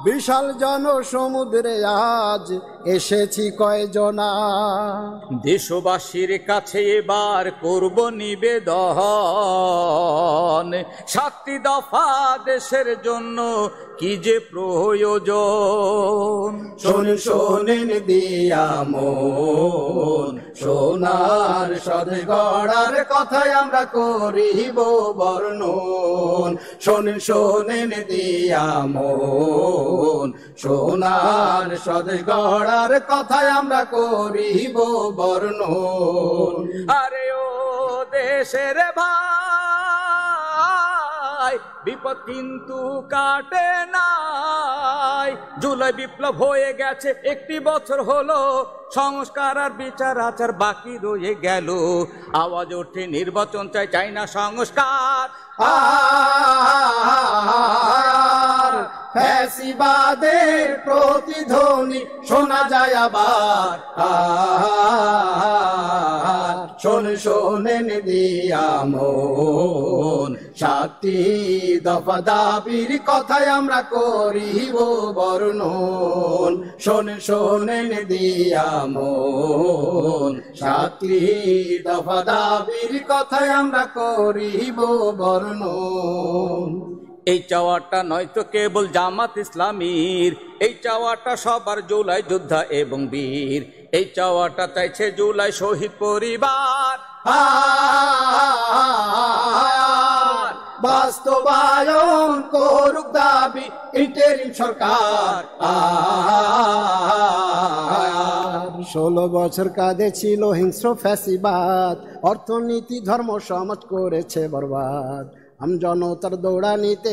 বিশাল জনসমুদ্রে আজ এসেছি কয়জনা। দেশবাসীর কাছে এবার করব নিবেদন, 7টি দফা দেশের জন্য কি যে প্রয়োজন। শোনেন দিয়া মন, সোনার সদ গড়ার কথাই আমরা করিব বর্ণন। শোনেন দিয়া মন, সোনার সদ গড়ার কথাই আমরা করিব বর্ণন। আরে ও দেশের ভাই, বিপদ কিন্তু কাটে নাই। জুলাই বিপ্লব হয়ে গেছে, 1টি বছর হলো, সংস্কার আর বিচার আচার বাকি রয়ে গেল। আওয়াজ ওঠে নির্বাচন চাই, চাই না সংস্কার। ফ্যাসিবাদের প্রতিধ্বনি শোনা যায় আবার। শোনেন দিয়া মন, 7টি দফা দাবির কথাই আমরা করিব বর্ণন। শোনেন দিয়া মন, 7টি দফা দাবির কথাই আমরা করিব বর্ণন। এই চাওয়াটা নয়তো কেবল জামাত ইসলামীর, এই চাওয়াটা সবার জুলাই যোদ্ধা এবং বীর। এই চাওয়াটা চাইছে জুলাই শহীদ পরিবার। বাস্তবায়ন করুক দাবি ইন্টারিম সরকার। 16 বছর কাঁধে ছিল হিংস্র ফ্যাসিবাদ, অর্থনীতি ধর্ম সমাজ করেছে বরবাদ। জনতার দৌড়ানিতে